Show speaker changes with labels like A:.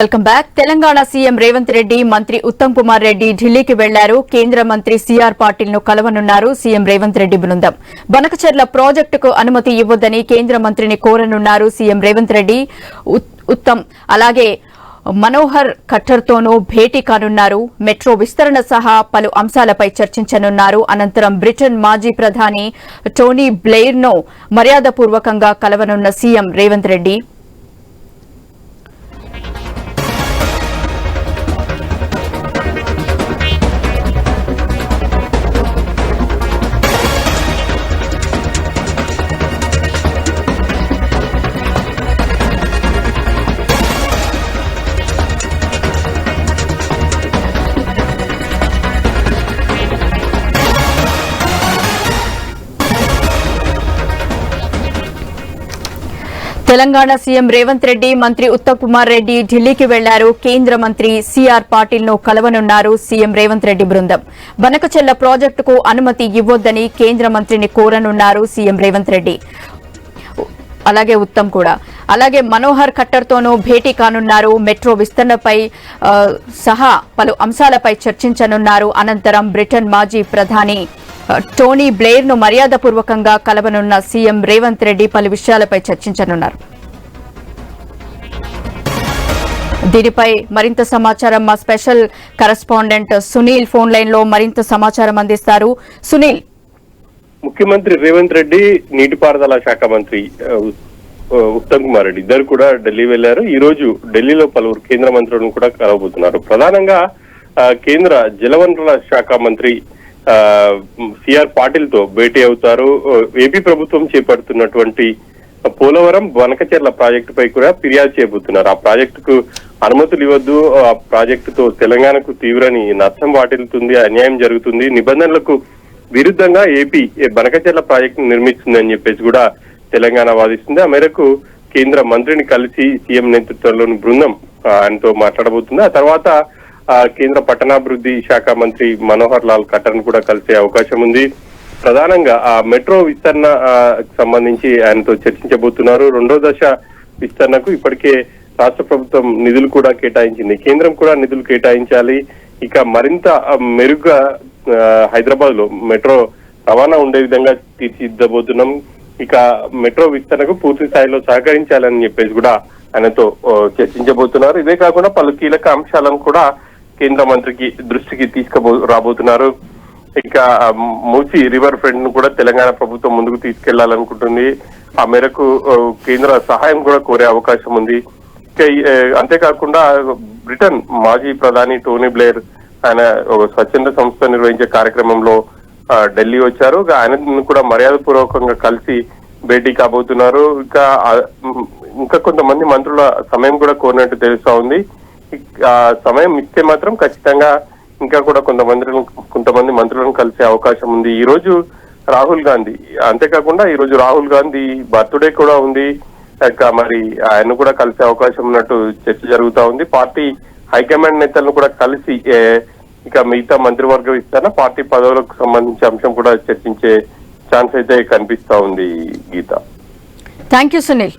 A: Welcome back. Telangana CM Revanth Reddy మంత్రి ఉత్తమ్ కుమార్ రెడ్డి ఢిల్లీకి వెళ్లారు. కేంద్ర మంత్రి సిఆర్ పాటిల్ ను కలవనున్నారు సీఎం రేవంత్ రెడ్డి బృందం. బనకచెర్ల ప్రాజెక్టుకు అనుమతి ఇవ్వొద్దని కేంద్ర మంత్రిని కోరనున్నారు సీఎం రేవంత్ రెడ్డి. ఉత్తమ్ అలాగే మనోహర్ ఖట్టర్తోనూ భేటీ కానున్నారు. మెట్రో విస్తరణ సహా పలు అంశాలపై చర్చించనున్నారు. అనంతరం బ్రిటన్ మాజీ ప్రధాని టోనీ బ్లెయిర్ ను మర్యాదపూర్వకంగా కలవనున్న సీఎం రేవంత్ రెడ్డి తెలంగాణ సీఎం రేవంత్ రెడ్డి మంత్రి ఉత్తమ్ కుమార్ రెడ్డి ఢిల్లీకి వెళ్లారు. కేంద్ర మంత్రి సిఆర్ పాటిల్ ను కలవనున్నారు సీఎం రేవంత్ రెడ్డి బృందం. బనకచెర్ల ప్రాజెక్టుకు అనుమతి ఇవ్వొద్దని కేంద్ర మంత్రిని కోరనున్నారు సీఎం రేవంత్ రెడ్డి. అలాగే ఉత్తమ్ కూడా అలాగే మనోహర్ ఖట్టర్తోనూ భేటీ కానున్నారు. మెట్రో విస్తరణపై సహా పలు అంశాలపై చర్చించనున్నారు. అనంతరం బ్రిటన్ మాజీ ప్రధాని టోనీ బ్లెయిర్ ను మర్యాదపూర్వకంగా కలవనున్న సీఎం రేవంత్ రెడ్డి పలు విషయాలపై చర్చించనున్నారు. దీనిపై మరింత సమాచారం మా special correspondent Sunil phone line లో మరింత సమాచారం అందిస్తారు. సునీల్,
B: ముఖ్యమంత్రి రేవంత్ రెడ్డి, నీటిపారుదల శాఖ మంత్రి ఉత్తమ్ కుమార్ రెడ్డి ఇద్దరు కూడా ఢిల్లీ వెళ్లారు. ఈ రోజు ఢిల్లీలో పలువురు కేంద్ర మంత్రులను కూడా కలవబోతున్నారు. ప్రధానంగా కేంద్ర జలవనరుల శాఖ మంత్రి సిఆర్ పాటిల్ తో భేటీ అవుతారు. ఏపీ ప్రభుత్వం చేపడుతున్నటువంటి పోలవరం బనకచెర్ల ప్రాజెక్టుపై కూడా ఫిర్యాదు చేయబోతున్నారు. ఆ ప్రాజెక్టుకు అనుమతులు ఇవ్వద్దు, ఆ ప్రాజెక్టుతో తెలంగాణకు తీవ్రని నష్టం వాటిల్లుతుంది, అన్యాయం జరుగుతుంది, నిబంధనలకు విరుద్ధంగా ఏపీ బనకచెర్ల ప్రాజెక్టును నిర్మిస్తుంది అని చెప్పేసి కూడా తెలంగాణ వాదిస్తుంది. ఆ మేరకు కేంద్ర మంత్రిని కలిసి సీఎం నేతృత్వంలోని బృందం ఆయనతో మాట్లాడబోతుంది. ఆ తర్వాత కేంద్ర పట్టణాభివృద్ధి శాఖ మంత్రి మనోహర్ లాల్ ఖట్టర్ ను కూడా కలిసే అవకాశం ఉంది. ప్రధానంగా ఆ మెట్రో విస్తరణ సంబంధించి ఆయనతో చర్చించబోతున్నారు. రెండో దశ విస్తరణకు ఇప్పటికే రాష్ట్ర ప్రభుత్వం నిధులు కూడా కేటాయించింది, కేంద్రం కూడా నిధులు కేటాయించాలి. ఇక మరింత మెరుగ్గా హైదరాబాద్ లో మెట్రో రవాణా ఉండే విధంగా తీర్చిదిద్దబోతున్నాం. ఇక మెట్రో విస్తరణకు పూర్తి స్థాయిలో సహకరించాలని చెప్పేసి కూడా ఆయనతో చర్చించబోతున్నారు. ఇదే కాకుండా పలు కీలక అంశాలను కూడా కేంద్ర మంత్రికి దృష్టికి రాబోతున్నారు. ఇక మూసీ రివర్ ఫ్రంట్ ను కూడా తెలంగాణ ప్రభుత్వం ముందుకు తీసుకెళ్లాలనుకుంటుంది. ఆ మేరకు కేంద్ర సహాయం కూడా కోరే అవకాశం ఉంది. అంతేకాకుండా బ్రిటన్ మాజీ ప్రధాని టోనీ బ్లెయిర్ ఆయన ఒక స్వచ్ఛంద సంస్థ నిర్వహించే కార్యక్రమంలో ఢిల్లీ వచ్చారు. ఆయనను కూడా మర్యాదపూర్వకంగా కలిసి భేటీ కాబోతున్నారు. ఇంకా కొంతమంది మంత్రుల సమయం కూడా కోరినట్టు తెలుస్తా ఉంది. సమయం ఇస్తే మాత్రం ఖచ్చితంగా ఇంకా కూడా కొంతమంది మంత్రులను కలిసే అవకాశం ఉంది. ఈ రోజు రాహుల్ గాంధీ, అంతేకాకుండా ఈ రోజు రాహుల్ గాంధీ బర్త్డే కూడా ఉంది. మరి ఆయన కూడా కలిసే అవకాశం ఉన్నట్టు చర్చ జరుగుతా ఉంది. పార్టీ హైకమాండ్ నేతలను కూడా కలిసి ఇక మిగతా మంత్రివర్గ విస్తరణ, పార్టీ పదవులకు సంబంధించి అంశం కూడా చర్చించే ఛాన్స్ అయితే కనిపిస్తా ఉంది. గీత,
A: థ్యాంక్ యూ సునీల్.